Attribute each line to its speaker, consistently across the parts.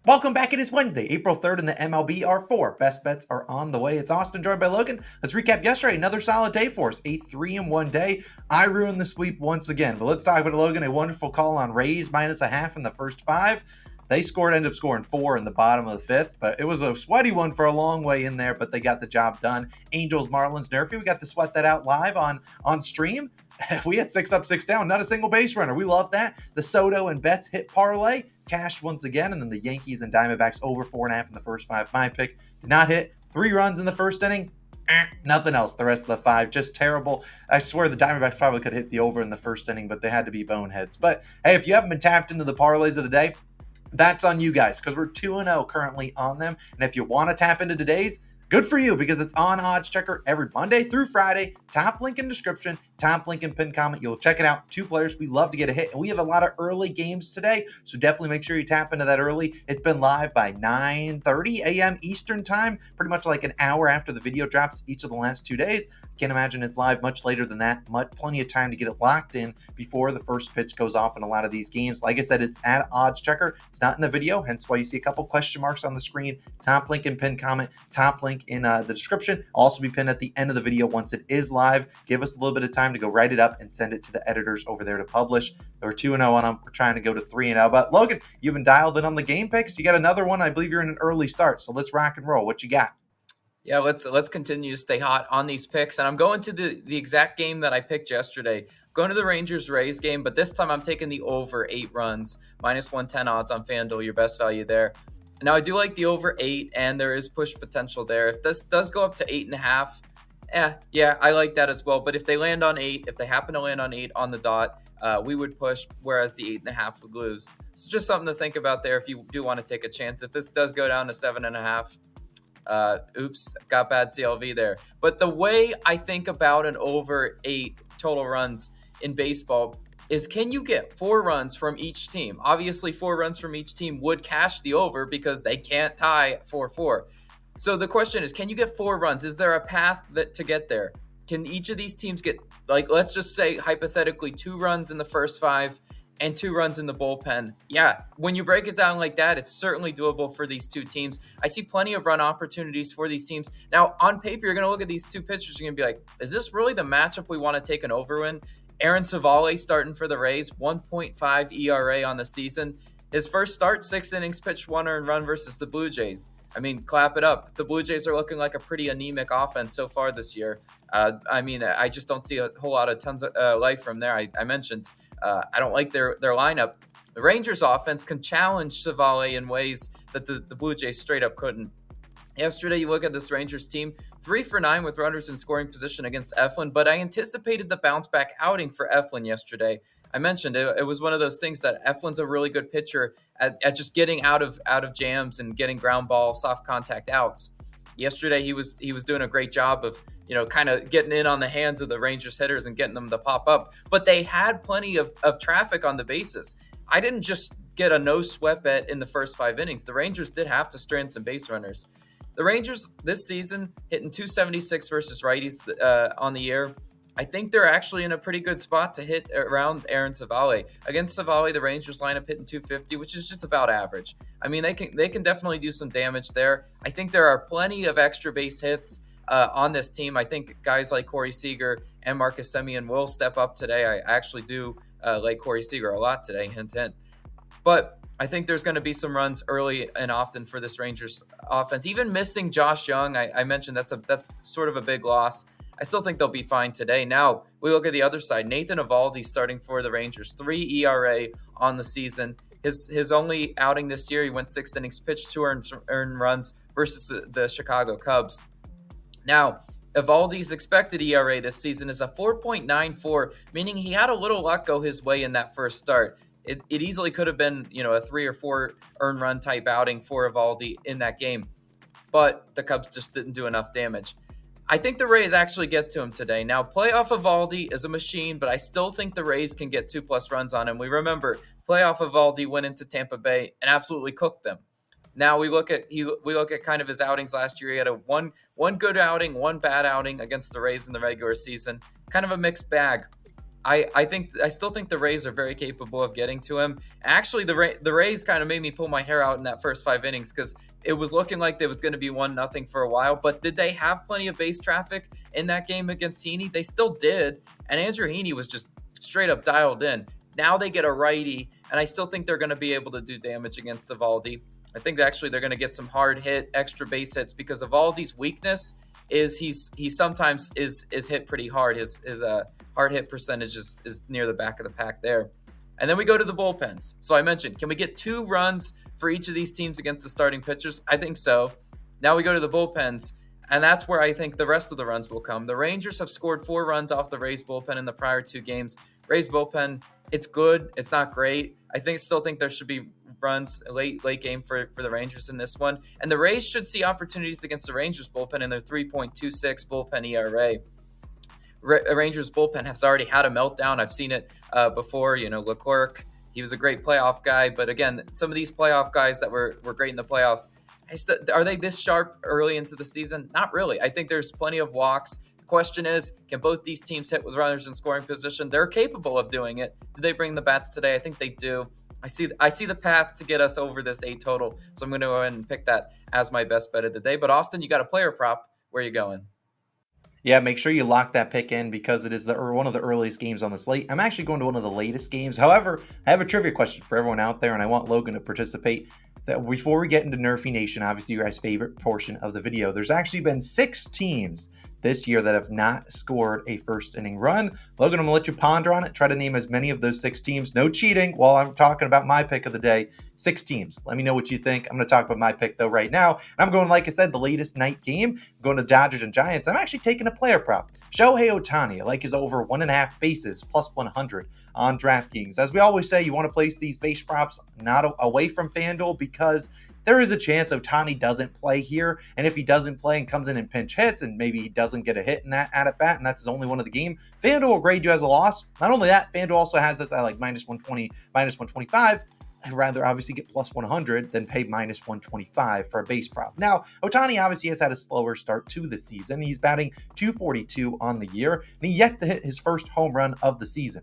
Speaker 1: Welcome back. It is Wednesday, April 3rd, and the MLB are four. Best bets are on the way. It's Austin joined by Logan. Let's recap yesterday. Another solid day for us. A 3-1 day. I ruined the sweep once again, but let's talk about Logan. A wonderful call on Rays -0.5 in the first five. They ended up scoring four in the bottom of the fifth, but it was a sweaty one for a long way in there, but they got the job done. Angels, Marlins, Nerfy. We got to sweat that out live on stream. We had 6 up, 6 down, not a single base runner. We love that. The Soto and Betts hit parlay, cashed once again, and then the Yankees and Diamondbacks over 4.5 in the first five. My pick did not hit. 3 runs in the first inning. Nothing else. The rest of the 5 just terrible. I swear the Diamondbacks probably could hit the over in the first inning, but they had to be boneheads. But hey, if you haven't been tapped into the parlays of the day, that's on you guys because we're 2-0 currently on them. And if you want to tap into today's, good for you because it's on Odds Checker every Monday through Friday. Top link in description, top link in pinned comment. You'll check it out. 2 players. We love to get a hit. And we have a lot of early games today. So definitely make sure you tap into that early. It's been live by 9:30 a.m. Eastern time, pretty much like an hour after the video drops each of the last 2 days. Can't imagine it's live much later than that. Plenty of time to get it locked in before the first pitch goes off in a lot of these games. Like I said, it's at Odds Checker. It's not in the video, hence why you see a couple question marks on the screen. Top link in pinned comment, top link in the description. Also be pinned at the end of the video once it is live. Give us a little bit of time to go write it up and send it to the editors over there to publish. We're 2-0 on them. We're trying to go to 3-0. But Logan, you've been dialed in on the game picks. You got another one. I believe you're in an early start. So let's rock and roll. What you got?
Speaker 2: Yeah, let's continue to stay hot on these picks. And I'm going to the exact game that I picked yesterday. Going to the Rangers-Rays game, but this time I'm taking the over 8 runs, -110 odds on FanDuel, your best value there. Now, I do like the over 8, and there is push potential there. If this does go up to 8.5, yeah, I like that as well. But if they land on 8, if they happen to land on 8 on the dot, we would push, whereas the 8.5 would lose. So just something to think about there if you do want to take a chance. If this does go down to 7.5, oops, got bad CLV there. But the way I think about an over 8 total runs in baseball is, can you get 4 runs from each team? Obviously, 4 runs from each team would cash the over because they can't tie 4-4. So the question is, can you get 4 runs? Is there a path to get there? Can each of these teams get, like, let's just say hypothetically 2 runs in the first 5 and 2 runs in the bullpen? Yeah, when you break it down like that, it's certainly doable for these 2 teams. I see plenty of run opportunities for these teams. Now, on paper, you're going to look at these 2 pitchers, you're going to be like, is this really the matchup we want to take an over in? Aaron Savale starting for the Rays, 1.5 ERA on the season. His first start, 6 innings, pitched 1 earned run versus the Blue Jays. I mean, clap it up. The Blue Jays are looking like a pretty anemic offense so far this year. I just don't see a whole lot of tons of life from there. I mentioned I don't like their lineup. The Rangers offense can challenge Savale in ways that the Blue Jays straight up couldn't. Yesterday, you look at this Rangers team, 3 for 9 with runners in scoring position against Eflin, but I anticipated the bounce back outing for Eflin yesterday. I mentioned it was one of those things that Eflin's a really good pitcher at just getting out of jams and getting ground ball, soft contact outs. Yesterday, he was doing a great job of kind of getting in on the hands of the Rangers hitters and getting them to pop up. But they had plenty of traffic on the bases. I didn't just get a no sweat bet in the first 5 innings. The Rangers did have to strand some base runners. The Rangers this season hitting 276 versus righties on the year. I think they're actually in a pretty good spot to hit around Aaron Savale. Against Savale, the Rangers lineup hitting 250, which is just about average. I mean, they can definitely do some damage there. I think there are plenty of extra base hits on this team. I think guys like Corey Seager and Marcus Semien will step up today. I actually do like Corey Seager a lot today, hint, hint. But I think there's going to be some runs early and often for this Rangers offense. Even missing Josh Young, I mentioned that's sort of a big loss. I still think they'll be fine today. Now, we look at the other side. Nathan Eovaldi starting for the Rangers, 3 ERA on the season. His only outing this year, he went 6 innings, pitched 2 earned runs versus the Chicago Cubs. Now, Eovaldi's expected ERA this season is a 4.94, meaning he had a little luck go his way in that first start. It easily could have been, a 3 or 4 earned run type outing for Eovaldi in that game, but the Cubs just didn't do enough damage. I think the Rays actually get to him today. Now, playoff Eovaldi is a machine, but I still think the Rays can get 2+ runs on him. We remember playoff Eovaldi went into Tampa Bay and absolutely cooked them. Now we look at kind of his outings last year. He had a one good outing, 1 bad outing against the Rays in the regular season. Kind of a mixed bag. I still think the Rays are very capable of getting to him. Actually, the Rays kind of made me pull my hair out in that first 5 innings because it was looking like there was going to be 1-0 for a while. But did they have plenty of base traffic in that game against Heaney? They still did, and Andrew Heaney was just straight up dialed in. Now they get a righty, and I still think they're going to be able to do damage against Eovaldi. I think actually they're going to get some hard hit, extra base hits because Eovaldi's weakness is he sometimes is hit pretty hard. His hard hit percentage is near the back of the pack there. And then we go to the bullpens. So I mentioned, can we get 2 runs for each of these teams against the starting pitchers? I think so. Now we go to the bullpens, and that's where I think the rest of the runs will come. The Rangers have scored 4 runs off the Rays bullpen in the prior 2 games. Rays bullpen, it's good. It's not great. Still think there should be runs late game for the Rangers in this one. And the Rays should see opportunities against the Rangers bullpen in their 3.26 bullpen ERA. Rangers bullpen has already had a meltdown. I've seen it before. Leclerc, he was a great playoff guy. But again, some of these playoff guys that were great in the playoffs, are they this sharp early into the season? Not really. I think there's plenty of walks. The question is, can both these teams hit with runners in scoring position? They're capable of doing it. Did they bring the bats today? I think they do. I see the path to get us over this 8 total. So I'm going to go ahead and pick that as my best bet of the day. But Austin, you got a player prop. Where are you going?
Speaker 1: Yeah, make sure you lock that pick in because it is one of the earliest games on the slate. I'm actually going to one of the latest games. However, I have a trivia question for everyone out there, and I want Logan to participate. That before we get into Nerfy Nation, obviously your guys' favorite portion of the video, there's actually been 6 teams this year that have not scored a first inning run. Logan, I'm going to let you ponder on it. Try to name as many of those 6 teams. No cheating while I'm talking about my pick of the day. 6 teams. Let me know what you think. I'm going to talk about my pick, though, right now. I'm going, like I said, the latest night game. I'm going to Dodgers and Giants. I'm actually taking a player prop. Shohei Ohtani, I like his over 1.5 bases, plus 100 on DraftKings. As we always say, you want to place these base props not away from FanDuel because there is a chance Ohtani doesn't play here. And if he doesn't play and comes in and pinch hits and maybe he doesn't get a hit in that at bat and that's his only one of the game, FanDuel will grade you as a loss. Not only that, FanDuel also has this at like minus 120, minus 125. I'd rather obviously get plus 100 than pay minus 125 for a base prop. Now, Ohtani obviously has had a slower start to the season. He's batting .242 on the year, and he yet to hit his first home run of the season.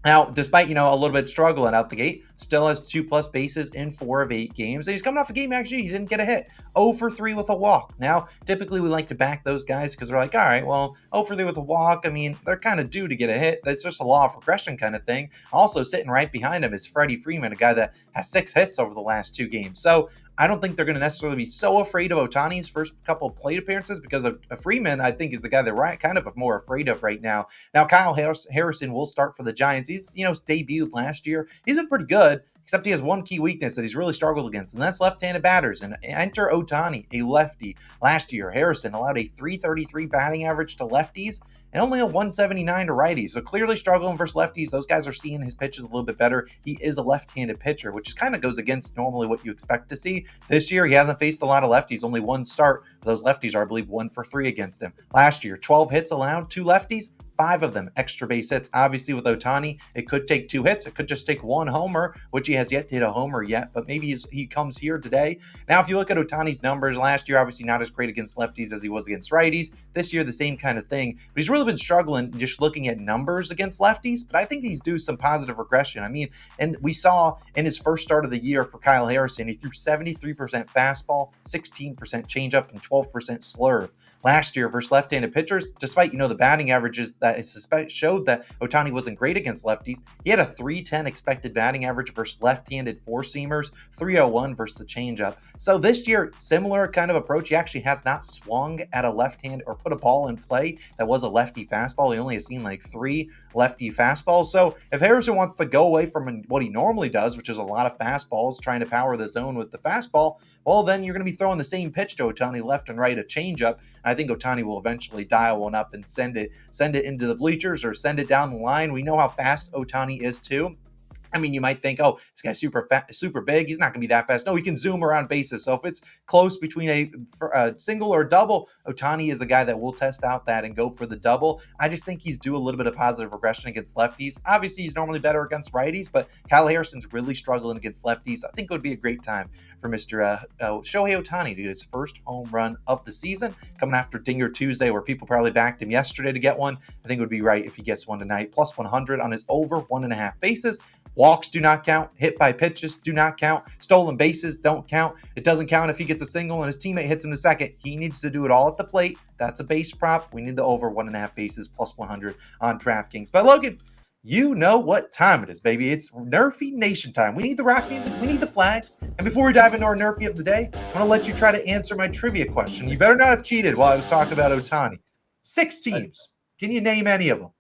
Speaker 1: Now, despite, a little bit struggling out the gate, still has 2+ bases in 4 of 8 games. And he's coming off a game, actually, he didn't get a hit. 0 for 3 with a walk. Now, typically we like to back those guys because we're like, all right, well, 0 for 3 with a walk. I mean, they're kind of due to get a hit. That's just a law of regression kind of thing. Also, sitting right behind him is Freddie Freeman, a guy that has 6 hits over the last 2 games. So, I don't think they're going to necessarily be so afraid of Ohtani's first couple of plate appearances because of Freeman, I think, is the guy they're kind of more afraid of right now. Now, Kyle Harrison will start for the Giants. He's, debuted last year. He's been pretty good, except he has one key weakness that he's really struggled against, and that's left-handed batters. And enter Ohtani, a lefty. Last year, Harrison allowed a .333 batting average to lefties and only a .179 to righties. So clearly struggling versus lefties. Those guys are seeing his pitches a little bit better. He is a left-handed pitcher, which kind of goes against normally what you expect to see. This year, he hasn't faced a lot of lefties. Only one start. Those lefties are, I believe, 1 for 3 against him. Last year, 12 hits allowed, 2 lefties. 5 of them extra base hits. Obviously, with Ohtani, it could take 2 hits. It could just take 1 homer, which he has yet to hit a homer yet, but maybe he comes here today. Now, if you look at Ohtani's numbers, last year, obviously not as great against lefties as he was against righties. This year, the same kind of thing. But he's really been struggling just looking at numbers against lefties, but I think he's due some positive regression. I mean, and we saw in his first start of the year for Kyle Harrison, he threw 73% fastball, 16% changeup, and 12% slurve. Last year versus left-handed pitchers, despite, the batting averages that I suspect showed that Ohtani wasn't great against lefties, he had a .310 expected batting average versus left-handed four-seamers, .301 versus the changeup. So this year, similar kind of approach. He actually has not swung at a left-hand or put a ball in play that was a lefty fastball. He only has seen like 3 lefty fastballs. So if Harrison wants to go away from what he normally does, which is a lot of fastballs, trying to power the zone with the fastball, well, then you're going to be throwing the same pitch to Ohtani left and right, a changeup. I think Ohtani will eventually dial one up and send it into the bleachers or send it down the line. We know how fast Ohtani is too. I mean, you might think, oh, this guy's super fat, super big. He's not going to be that fast. No, he can zoom around bases. So if it's close between a single or a double, Ohtani is a guy that will test out that and go for the double. I just think he's due a little bit of positive regression against lefties. Obviously, he's normally better against righties, but Kyle Harrison's really struggling against lefties. I think it would be a great time for Mr. Shohei Ohtani to get his first home run of the season, coming after Dinger Tuesday, where people probably backed him yesterday to get one. I think it would be right if he gets one tonight. Plus 100 on his over 1.5 bases. Walks do not count. Hit by pitches do not count. Stolen bases don't count. It doesn't count if he gets a single and his teammate hits him to second. He needs to do it all at the plate. That's a base prop. We need the over 1.5 bases plus 100 on DraftKings. But Logan, you know what time it is, baby. It's Nerfy Nation time. We need the rock music. We need the flags. And before we dive into our Nerfy of the day, I'm going to let you try to answer my trivia question. You better not have cheated while I was talking about Ohtani. 6 teams. Can you name any of them?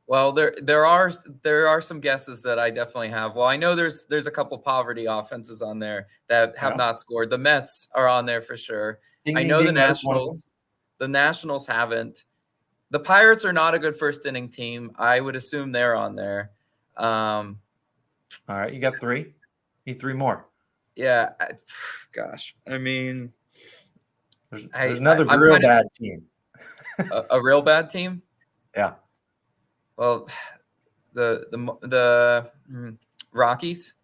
Speaker 2: Well, there are some guesses that I definitely have. Well, I know there's a couple poverty offenses on there that have not scored. The Mets are on there for sure. I know the Nationals haven't. The Pirates are not a good first inning team. I would assume they're on there.
Speaker 1: All right, you got 3. Need 3 more.
Speaker 2: Yeah, gosh. I mean,
Speaker 1: there's another real bad team.
Speaker 2: A real bad team?
Speaker 1: Yeah.
Speaker 2: Well, the Rockies.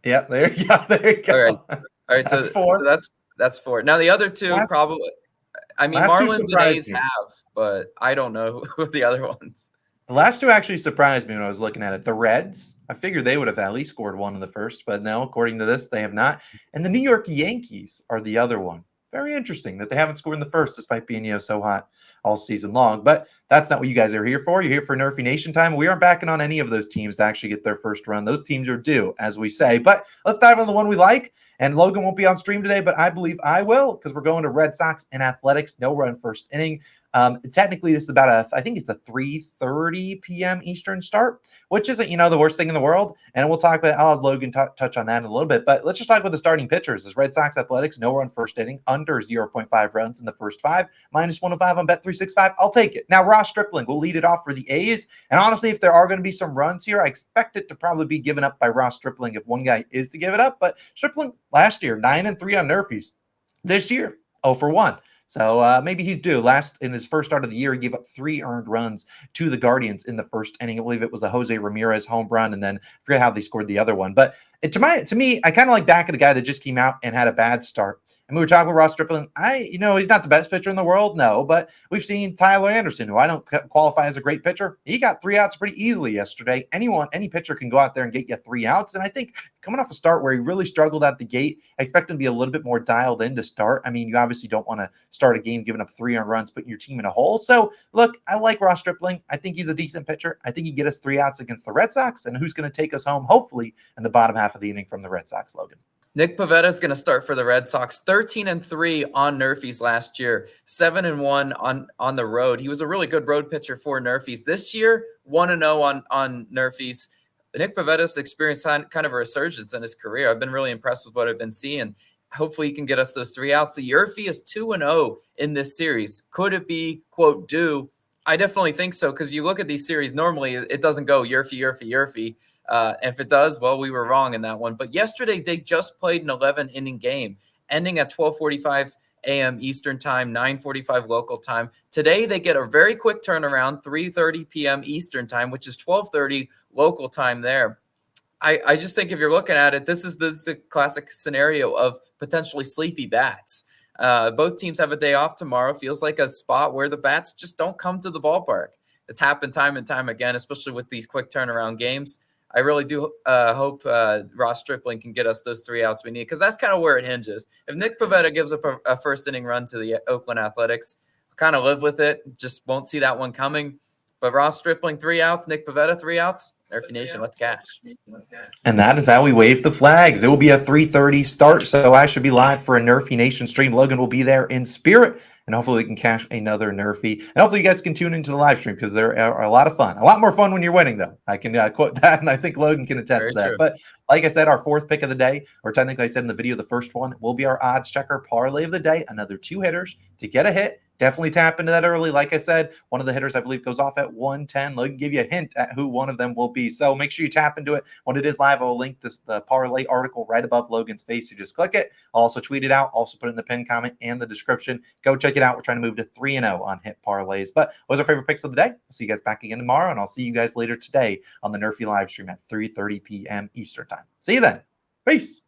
Speaker 1: Yeah, there you go. There you go.
Speaker 2: All right. That's 4. So that's 4. Now the other 2 probably. I mean, Marlins and A's have, but I don't know who the other ones.
Speaker 1: The last 2 actually surprised me when I was looking at it. The Reds, I figured they would have at least scored 1 in the first, but no, according to this, they have not. And the New York Yankees are the other one. Very interesting that they haven't scored in the first, despite being so hot all season long. But that's not what you guys are here for. You're here for Nerfy Nation time. We aren't backing on any of those teams to actually get their first run. Those teams are due, as we say. But let's dive on the one we like. And Logan won't be on stream today, but I believe I will, because we're going to Red Sox and Athletics. No run first inning. Technically, this is about I think it's a 3:30 p.m. Eastern start, which isn't, the worst thing in the world. And we'll talk about, I'll have Logan touch on that in a little bit, but let's just talk about the starting pitchers. This Red Sox Athletics, no run first inning, under 0.5 runs in the first 5, minus 105 on Bet365. I'll take it. Now, Ross Stripling will lead it off for the A's. And honestly, if there are going to be some runs here, I expect it to probably be given up by Ross Stripling if one guy is to give it up. But Stripling last year, 9-3 on Nerfies. This year, 0-for-1. So maybe he's due. In his first start of the year, he gave up 3 earned runs to the Guardians in the first inning. I believe it was a Jose Ramirez home run, and then I forget how they scored the other one. But to me, I kind of like backing a guy that just came out and had a bad start. And we were talking with Ross Stripling. He's not the best pitcher in the world, no, but we've seen Tyler Anderson, who I don't qualify as a great pitcher. He got 3 outs pretty easily yesterday. Any pitcher can go out there and get you 3 outs. And I think coming off a start where he really struggled at the gate, I expect him to be a little bit more dialed in to start. I mean, you obviously don't want to start a game giving up 3 earned runs, putting your team in a hole. So look, I like Ross Stripling. I think he's a decent pitcher. I think he can get us 3 outs against the Red Sox. And who's going to take us home, hopefully, in the bottom half of the inning from the Red Sox, Logan?
Speaker 2: Nick Pivetta is going to start for the Red Sox. 13-3 on Nerfies last year, 7-1 on the road. He was a really good road pitcher for Nerfies. This year, 1-0 on Nerfies. Nick Pivetta's experienced kind of a resurgence in his career. I've been really impressed with what I've been seeing. Hopefully he can get us those 3 outs. The Nerfy is 2-0 in this series. Could it be, quote, due? I definitely think so, because you look at these series, normally it doesn't go Nerfy. If it does, well, we were wrong in that one. But yesterday, they just played an 11-inning game, ending at 12:45 a.m. Eastern time, 9:45 local time. Today, they get a very quick turnaround, 3:30 p.m. Eastern time, which is 12:30 local time there. I just think if you're looking at it, this is the classic scenario of potentially sleepy bats. Both teams have a day off tomorrow. Feels like a spot where the bats just don't come to the ballpark. It's happened time and time again, especially with these quick turnaround games. I really do hope Ross Stripling can get us those 3 outs we need, because that's kind of where it hinges. If Nick Pivetta gives up a first inning run to the Oakland Athletics, I'll kind of live with it. Just won't see that one coming. But Ross Stripling, 3 outs. Nick Pivetta, 3 outs. Nerfy Nation, let's cash.
Speaker 1: And that is how we wave the flags. It will be a 3:30 start, so I should be live for a Nerfy Nation stream. Logan will be there in spirit, and hopefully we can cash another Nerfy. And hopefully you guys can tune into the live stream, because there are a lot of fun. A lot more fun when you're winning, though. I can quote that, and I think Logan can attest to that.
Speaker 2: True.
Speaker 1: But like I said, our 4th pick of the day, or technically I said in the video, the first one will be our odds checker parlay of the day. Another 2 hitters to get a hit definitely tap into that early. Like I said, one of the hitters I believe goes off at 110. Logan give you a hint at who one of them will be. So make sure you tap into it when it is live. I'll link the parlay article right above Logan's face. You just click it. I'll also tweet it out. Also put it in the pinned comment and the description. Go check it out. We're trying to move to 3-0 on hit parlays. But what was our favorite picks of the day? I'll see you guys back again tomorrow, and I'll see you guys later today on the Nerfy live stream at 3:30 p.m. Eastern time. See you then. Peace.